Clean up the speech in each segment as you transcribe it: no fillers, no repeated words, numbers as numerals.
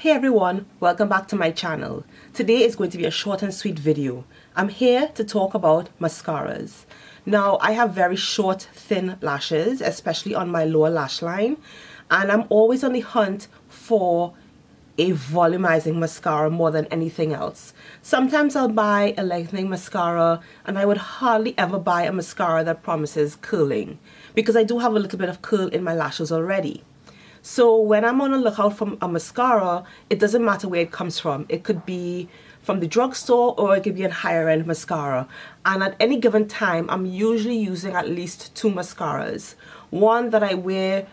Hey everyone, welcome back to my channel. Today is going to be a short and sweet video. I'm here to talk about mascaras. Now, I have very short, thin lashes, especially on my lower lash line, and I'm always on the hunt for a volumizing mascara more than anything else. Sometimes I'll buy a lengthening mascara, and I would hardly ever buy a mascara that promises curling because I do have a little bit of curl in my lashes already. So when I'm on a lookout for a mascara, it doesn't matter where it comes from. It could be from the drugstore or it could be a higher end mascara. And at any given time, I'm usually using at least two mascaras. One that I wear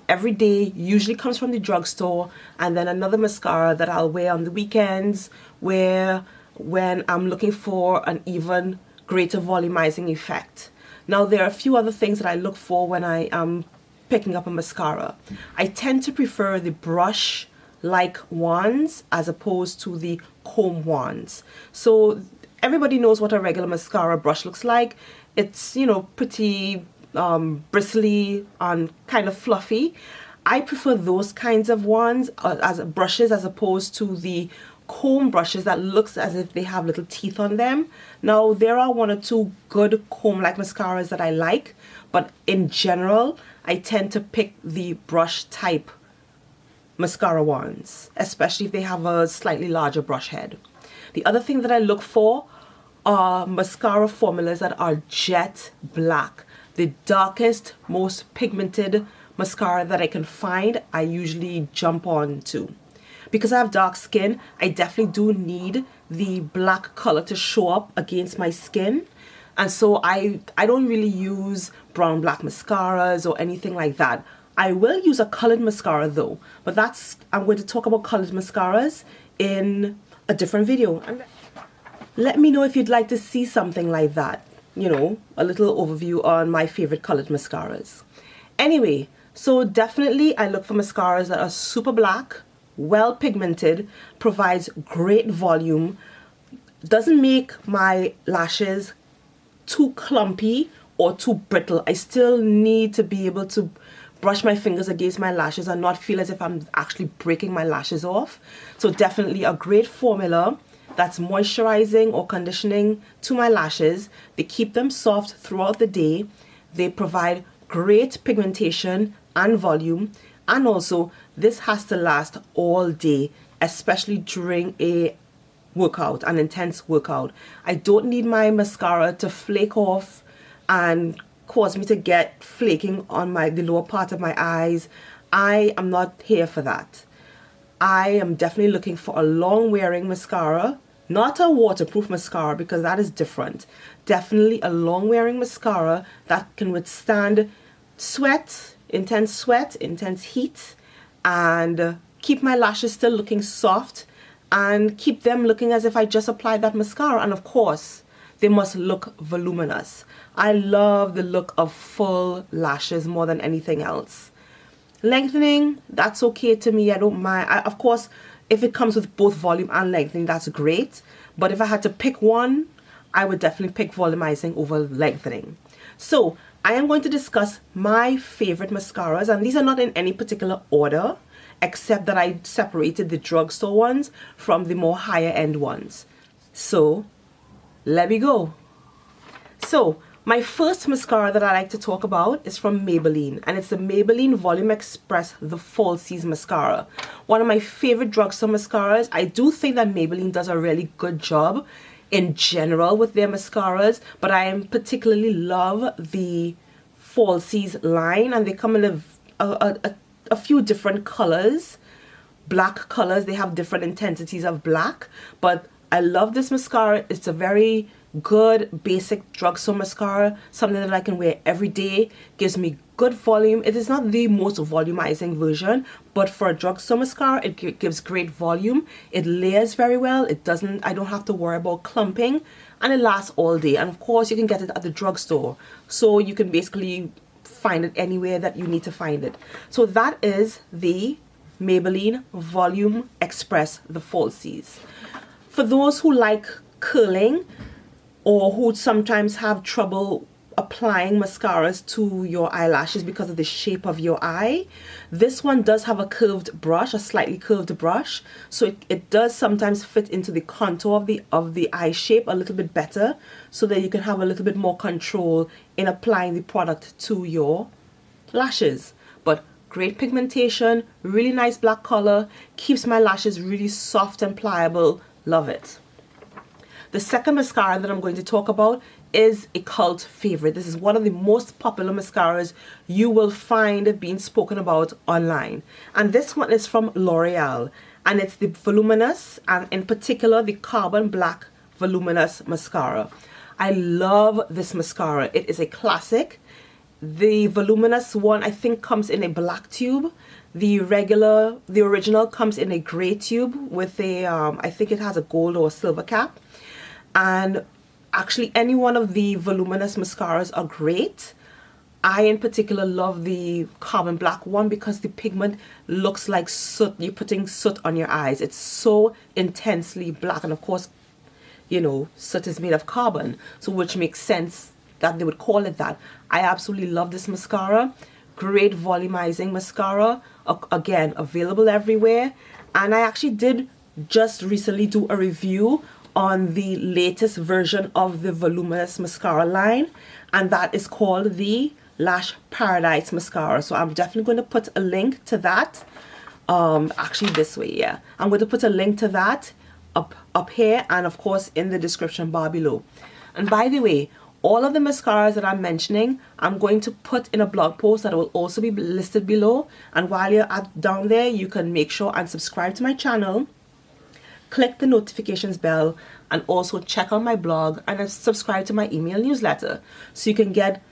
every day usually comes from the drugstore, and then another mascara that I'll wear on the weekends when I'm looking for an even greater volumizing effect. Now, there are a few other things that I look for when I am picking up a mascara. I tend to prefer the brush-like ones as opposed to the comb ones. So everybody knows what a regular mascara brush looks like. It's, you know, pretty bristly and kind of fluffy. I prefer those kinds of ones as brushes as opposed to the comb brushes that looks as if they have little teeth on them. Now, there are one or two good comb-like mascaras that I like, but in general, I tend to pick the brush type mascara ones, especially if they have a slightly larger brush head. The other thing that I look for are mascara formulas that are jet black. The darkest, most pigmented mascara that I can find, I usually jump on to. Because I have dark skin, I definitely do need the black color to show up against my skin. And so I don't really use brown black mascaras or anything like that. I will use a colored mascara though, but I'm going to talk about colored mascaras in a different video. And let me know if you'd like to see something like that. You know, a little overview on my favorite colored mascaras. Anyway, so definitely I look for mascaras that are super black, well pigmented, provides great volume, doesn't make my lashes too clumpy or too brittle. I still need to be able to brush my fingers against my lashes and not feel as if I'm actually breaking my lashes off. So definitely a great formula that's moisturizing or conditioning to my lashes. They keep them soft throughout the day. They provide great pigmentation and volume. And also, this has to last all day, especially during an intense workout. I don't need my mascara to flake off and cause me to get flaking on the lower part of my eyes. I am not here for that. I am definitely looking for a long wearing mascara, not a waterproof mascara because that is different. Definitely a long wearing mascara that can withstand sweat, intense heat, and keep my lashes still looking soft and keep them looking as if I just applied that mascara. And of course, they must look voluminous. I love the look of full lashes more than anything else. Lengthening, that's okay to me. I don't mind. Of course, if it comes with both volume and lengthening, that's great. But if I had to pick one, I would definitely pick volumizing over lengthening. So I am going to discuss my favorite mascaras, and these are not in any particular order, except that I separated the drugstore ones from the more higher end ones. So let me go. So my first mascara that I like to talk about is from Maybelline, and it's the Maybelline Volume Express The Falsies Mascara. One of my favorite drugstore mascaras. I do think that Maybelline does a really good job in general with their mascaras, but I particularly love the Falsies line, and they come in a few different colors, black colors. They have different intensities of black, but I love this mascara. It's a very good basic drugstore mascara, something that I can wear every day, gives me good volume. It is not the most volumizing version, but for a drugstore mascara, it gives great volume. It layers very well. I don't have to worry about clumping, and it lasts all day. And of course, you can get it at the drugstore, so you can basically find it anywhere that you need to find it. So that is the Maybelline Volume Express The Falsies. For those who like curling or who sometimes have trouble applying mascaras to your eyelashes because of the shape of your eye. This one does have a curved brush, a slightly curved brush, so it does sometimes fit into the contour of the eye shape a little bit better, so that you can have a little bit more control in applying the product to your lashes. But great pigmentation, really nice black color, keeps my lashes really soft and pliable. Love it. The second mascara that I'm going to talk about is a cult favorite. This is one of the most popular mascaras you will find being spoken about online. And this one is from L'Oreal, and it's the Voluminous, and in particular the Carbon Black Voluminous Mascara. I love this mascara. It is a classic. The Voluminous one I think comes in a black tube. The original comes in a gray tube with a, I think it has a gold or silver cap. And actually any one of the voluminous mascaras are great. I in particular love the Carbon Black one because the pigment looks like soot. You're putting soot on your eyes. It's so intensely black, and of course, you know, soot is made of carbon, so which makes sense that they would call it that. I absolutely love this mascara. Great volumizing mascara. Again, available everywhere. And I actually did just recently do a review on the latest version of the voluminous mascara line, and that is called the Lash Paradise mascara. So I'm definitely going to put a link to that. Actually this way, yeah, I'm going to put a link to that up here, and of course in the description bar below. And by the way, all of the mascaras that I'm mentioning, I'm going to put in a blog post that will also be listed below. And while you're down there, you can make sure and subscribe to my channel, click the notifications bell, and also check out my blog and subscribe to my email newsletter so you can get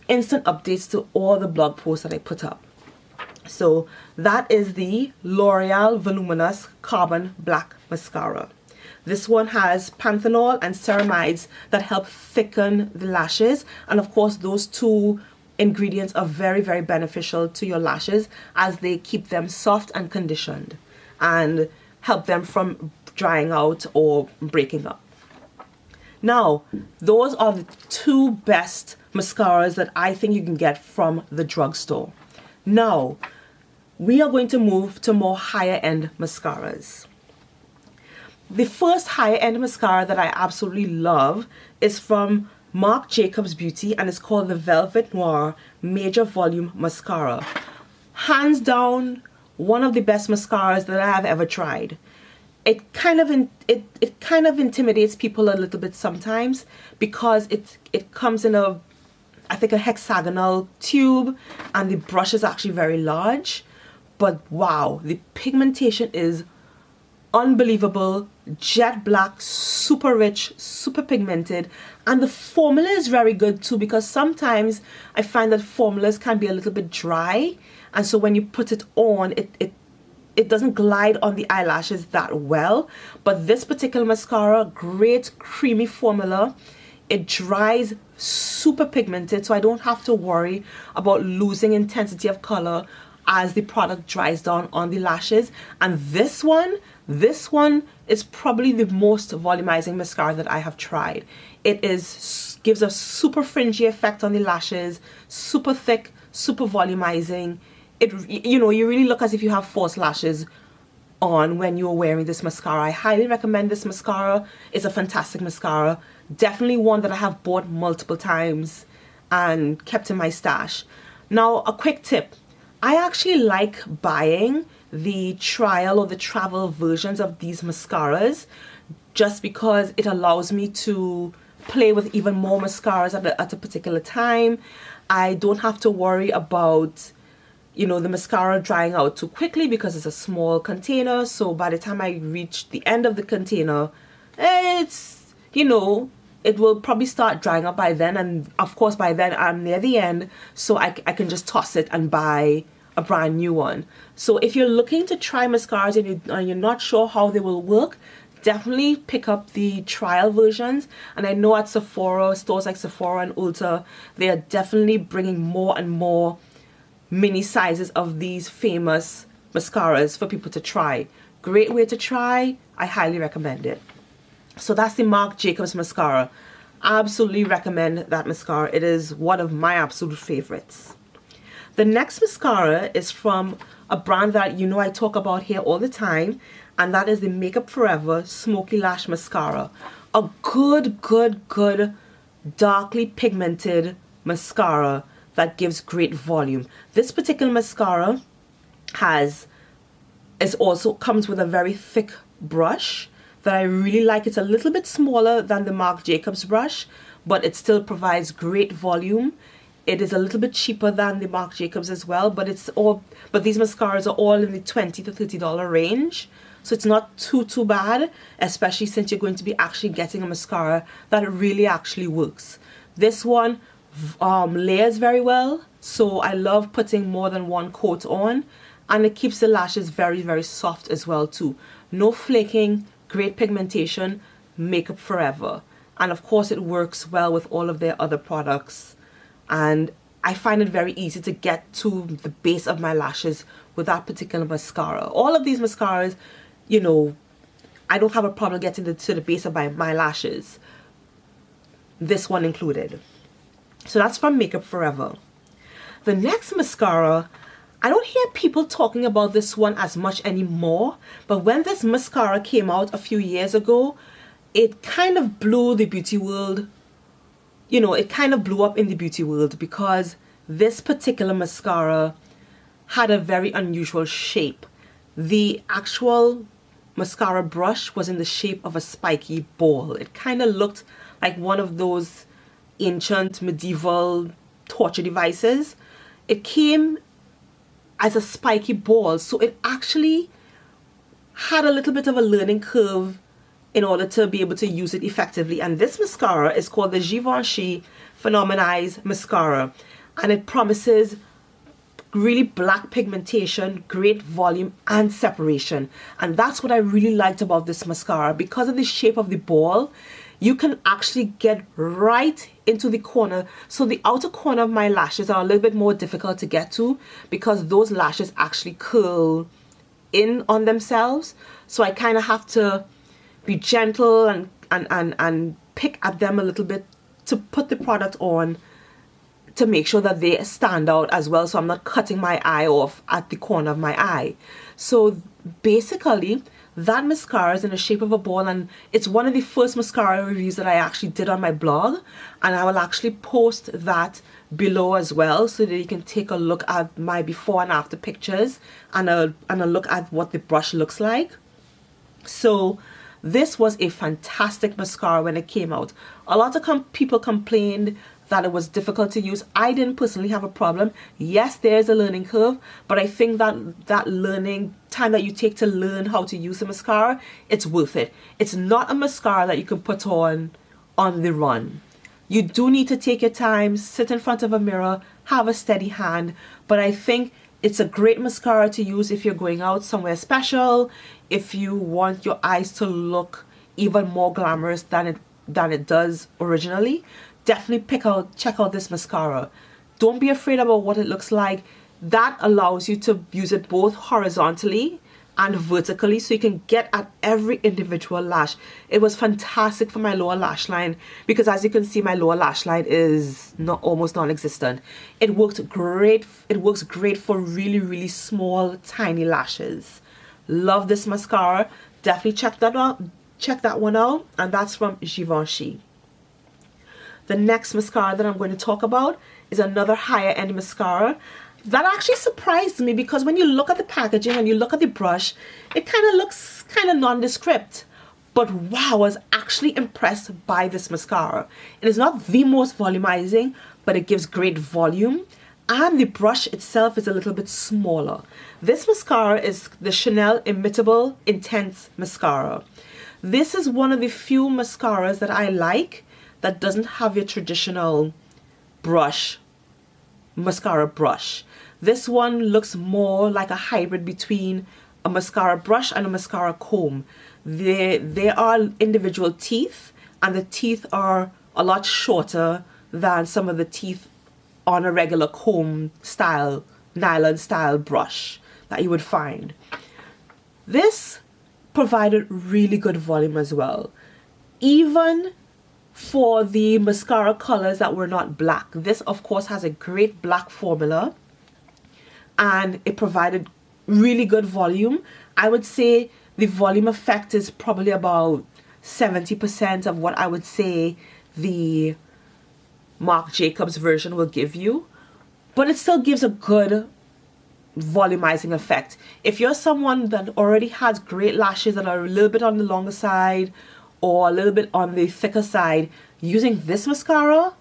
instant updates to all the blog posts that I put up. So that is the L'Oreal Voluminous Carbon Black Mascara. This one has panthenol and ceramides that help thicken the lashes, and of course those two ingredients are very, very beneficial to your lashes as they keep them soft and conditioned and help them from drying out or breaking up. Now, those are the two best mascaras that I think you can get from the drugstore. Now, we are going to move to more higher end mascaras. The first higher end mascara that I absolutely love is from Marc Jacobs Beauty, and it's called the Velvet Noir Major Volume Mascara. Hands down, one of the best mascaras that I have ever tried. It kind of intimidates people a little bit sometimes because it comes in a, I think, a hexagonal tube, and the brush is actually very large. But wow, the pigmentation is unbelievable, jet black, super rich, super pigmented, and the formula is very good too, because sometimes I find that formulas can be a little bit dry, and so when you put it on, it doesn't glide on the eyelashes that well. But this particular mascara, great creamy formula. It dries super pigmented, so I don't have to worry about losing intensity of color as the product dries down on the lashes. And this one is probably the most volumizing mascara that I have tried. It gives a super fringy effect on the lashes, super thick, super volumizing. You know, you really look as if you have false lashes on when you're wearing this mascara. I highly recommend this mascara. It's a fantastic mascara. Definitely one that I have bought multiple times and kept in my stash. Now, a quick tip. I actually like buying the trial or the travel versions of these mascaras just because it allows me to play with even more mascaras at a particular time. I don't have to worry about, you know, the mascara drying out too quickly because it's a small container. So by the time I reach the end of the container, it's, you know, it will probably start drying up by then, and of course by then I'm near the end, so I can just toss it and buy a brand new one. So if you're looking to try mascaras and you're not sure how they will work, definitely pick up the trial versions. And I know at Sephora, stores like Sephora and Ulta, they are definitely bringing more and more mini sizes of these famous mascaras for people to try. Great way to try. I highly recommend it. So that's the Marc Jacobs mascara. Absolutely recommend that mascara. It is one of my absolute favorites. The next mascara is from a brand that you know I talk about here all the time, and that is the Makeup Forever Smoky Lash Mascara. A good darkly pigmented mascara that gives great volume. This particular mascara also comes with a very thick brush that I really like. It's a little bit smaller than the Marc Jacobs brush, but it still provides great volume. It is a little bit cheaper than the Marc Jacobs as well, but these mascaras are all in the $20 to $30 range. So it's not too bad, especially since you're going to be actually getting a mascara that really actually works. This one layers very well, so I love putting more than one coat on, and it keeps the lashes very soft as well too. No flaking, great pigmentation, Makeup Forever. And of course it works well with all of their other products. And I find it very easy to get to the base of my lashes with that particular mascara. All of these mascaras, you know, I don't have a problem getting to the base of my lashes. This one included. So that's from Makeup Forever. The next mascara, I don't hear people talking about this one as much anymore, but when this mascara came out a few years ago, it kind of blew the beauty world. You know, it kind of blew up in the beauty world because this particular mascara had a very unusual shape. The actual mascara brush was in the shape of a spiky ball. It kind of looked like one of those ancient medieval torture devices. It came as a spiky ball, so it actually had a little bit of a learning curve in order to be able to use it effectively. And this mascara is called the Givenchy Phenomenized Mascara, and it promises really black pigmentation, great volume and separation. And that's what I really liked about this mascara. Because of the shape of the ball, you can actually get right into the corner. So the outer corner of my lashes are a little bit more difficult to get to because those lashes actually curl in on themselves. So I kind of have to be gentle and pick at them a little bit to put the product on to make sure that they stand out as well, so I'm not cutting my eye off at the corner of my eye. So basically that mascara is in the shape of a ball, and it's one of the first mascara reviews that I actually did on my blog, and I will actually post that below as well so that you can take a look at my before and after pictures and a look at what the brush looks like. So this was a fantastic mascara when it came out. A lot of people complained that it was difficult to use. I didn't personally have a problem. Yes, there's a learning curve, but I think that learning time that you take to learn how to use the mascara, it's worth it. It's not a mascara that you can put on the run. You do need to take your time, sit in front of a mirror, have a steady hand, but I think it's a great mascara to use if you're going out somewhere special, if you want your eyes to look even more glamorous than it does originally. Definitely check out this mascara. Don't be afraid about what it looks like. That allows you to use it both horizontally and vertically, so you can get at every individual lash. It was fantastic for my lower lash line because, as you can see, my lower lash line is almost non-existent. It worked great. It works great for really small, tiny lashes. Love this mascara. Definitely check that out. Check that one out, and that's from Givenchy. The next mascara that I'm going to talk about is another higher end mascara that actually surprised me, because when you look at the packaging and you look at the brush, it kind of looks kind of nondescript. But wow, I was actually impressed by this mascara. It is not the most volumizing, but it gives great volume, and the brush itself is a little bit smaller. This mascara is the Chanel Imitable Intense Mascara. This is one of the few mascaras that I like that doesn't have your traditional mascara brush. This one looks more like a hybrid between a mascara brush and a mascara comb. There are individual teeth, and the teeth are a lot shorter than some of the teeth on a regular comb style, nylon style brush that you would find. This provided really good volume as well. Even for the mascara colors that were not black. This of course has a great black formula and it provided really good volume. I would say the volume effect is probably about 70% of what I would say the Marc Jacobs version will give you, but it still gives a good volumizing effect. If you're someone that already has great lashes that are a little bit on the longer side or a little bit on the thicker side, using this mascara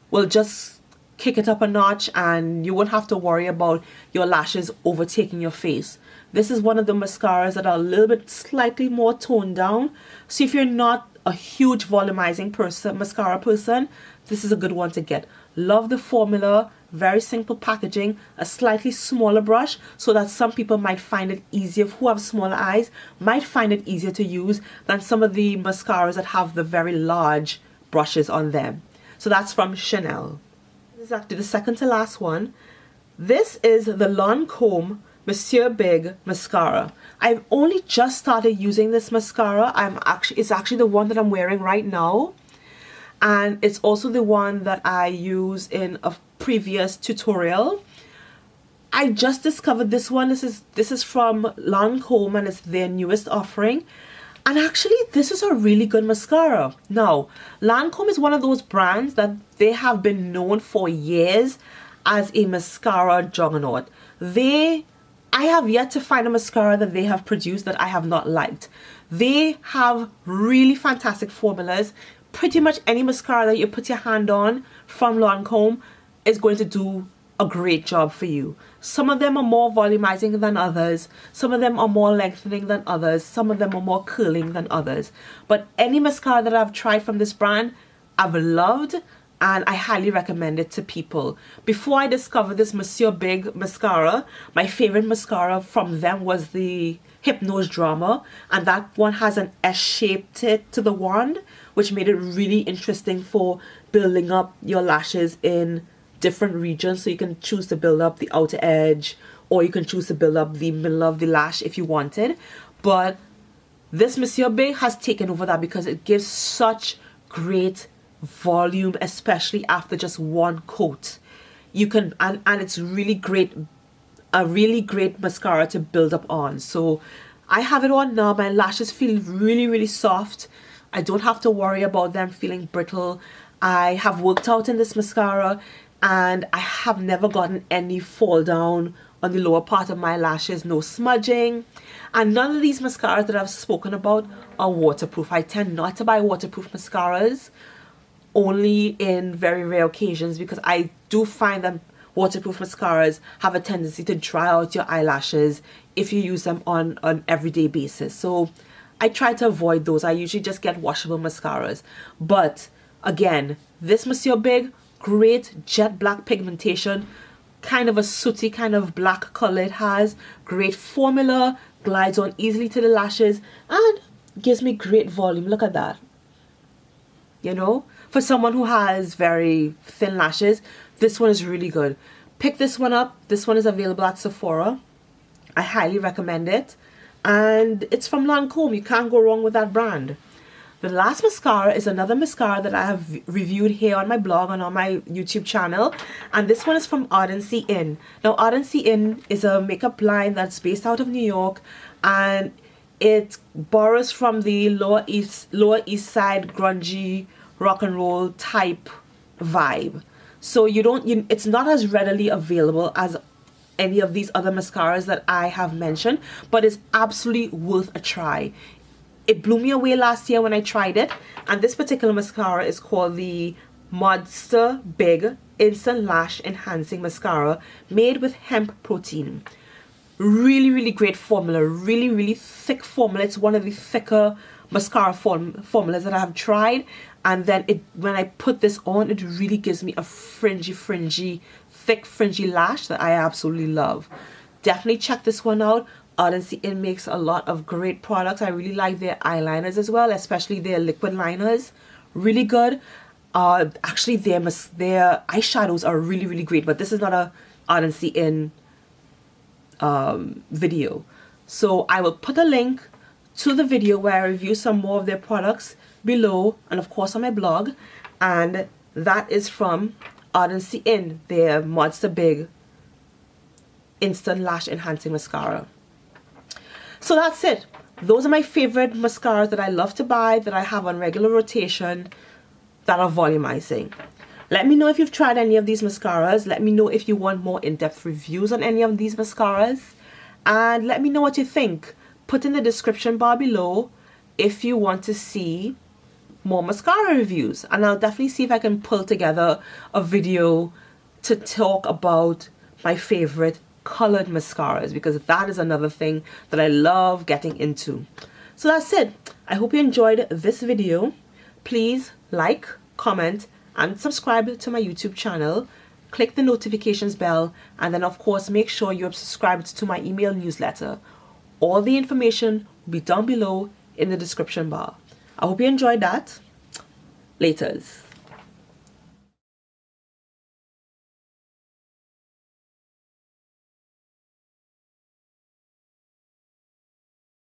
will just kick it up a notch and you won't have to worry about your lashes overtaking your face. This is one of the mascaras that are a little bit slightly more toned down. So if you're not a huge volumizing mascara person, this is a good one to get. Love the formula, very simple packaging, a slightly smaller brush so that some people might find it easier, who have smaller eyes, might find it easier to use than some of the mascaras that have the very large brushes on them. So that's from Chanel. This is actually the second to last one. This is the Lancome Monsieur Big mascara. I've only just started using this mascara. It's actually the one that I'm wearing right now, and it's also the one that I use in a previous tutorial. I just discovered this one. This is from Lancome and it's their newest offering. And actually, this is a really good mascara. Now, Lancome is one of those brands that they have been known for years as a mascara juggernaut. I have yet to find a mascara that they have produced that I have not liked. They have really fantastic formulas. Pretty much any mascara that you put your hand on from Lancome is going to do a great job for you. Some of them are more volumizing than others. Some of them are more lengthening than others. Some of them are more curling than others. But any mascara that I've tried from this brand, I've loved, and I highly recommend it to people. Before I discovered this Monsieur Big mascara, my favorite mascara from them was the Hypnose Drama, and that one has an S-shaped tip to the wand, which made it really interesting for building up your lashes in different regions. So you can choose to build up the outer edge, or you can choose to build up the middle of the lash if you wanted. But this Monsieur Big has taken over that because it gives such great volume, especially after just one coat. You can and it's really great, a really great mascara to build up on. So I have it on now. My lashes feel really soft. I don't have to worry about them feeling brittle. I have worked out in this mascara and I have never gotten any fall down on the lower part of my lashes, no smudging. And none of these mascaras that I've spoken about are waterproof. I tend not to buy waterproof mascaras, only in very rare occasions, because I do find that waterproof mascaras have a tendency to dry out your eyelashes if you use them on an everyday basis. So I try to avoid those. I usually just get washable mascaras. But again, this Monsieur Big, great jet black pigmentation, kind of a sooty kind of black color it has, great formula, glides on easily to the lashes, and gives me great volume. Look at that. You know, for someone who has very thin lashes, this one is really good. Pick this one up. This one is available at Sephora. I highly recommend it. And it's from Lancome. You can't go wrong with that brand. The last mascara is another mascara that I have reviewed here on my blog and on my YouTube channel. And this one is from Ardency Inn. Now, Ardency Inn is a makeup line that's based out of New York. And it borrows from the Lower East Side grungy rock and roll type vibe. So it's not as readily available as any of these other mascaras that I have mentioned, but it's absolutely worth a try. It blew me away last year when I tried it, and this particular mascara is called the Monster Big Instant Lash Enhancing Mascara, made with hemp protein. Really great formula, really thick formula. It's one of the thicker mascara formulas that I have tried, and then when I put this on, it really gives me a thick fringy lash that I absolutely love. Definitely check this one out. Ardency Inn makes a lot of great products. I really like their eyeliners as well, especially their liquid liners. Really good. Actually their eyeshadows are really great, but this is not a Ardency Inn video. So I will put a link to the video where I review some more of their products below, and of course on my blog, and that is from Ardency In, their Monster Big Instant Lash Enhancing Mascara. So that's it. Those are my favorite mascaras that I love to buy, that I have on regular rotation, that are volumizing. Let me know if you've tried any of these mascaras. Let me know if you want more in-depth reviews on any of these mascaras. And let me know what you think. Put in the description bar below if you want to see more mascara reviews. And I'll definitely see if I can pull together a video to talk about my favorite colored mascaras, because that is another thing that I love getting into. So that's it. I hope you enjoyed this video. Please like, comment, and subscribe to my YouTube channel. Click the notifications bell, and then of course make sure you're subscribed to my email newsletter. All the information will be down below in the description bar. I hope you enjoyed that. Laters.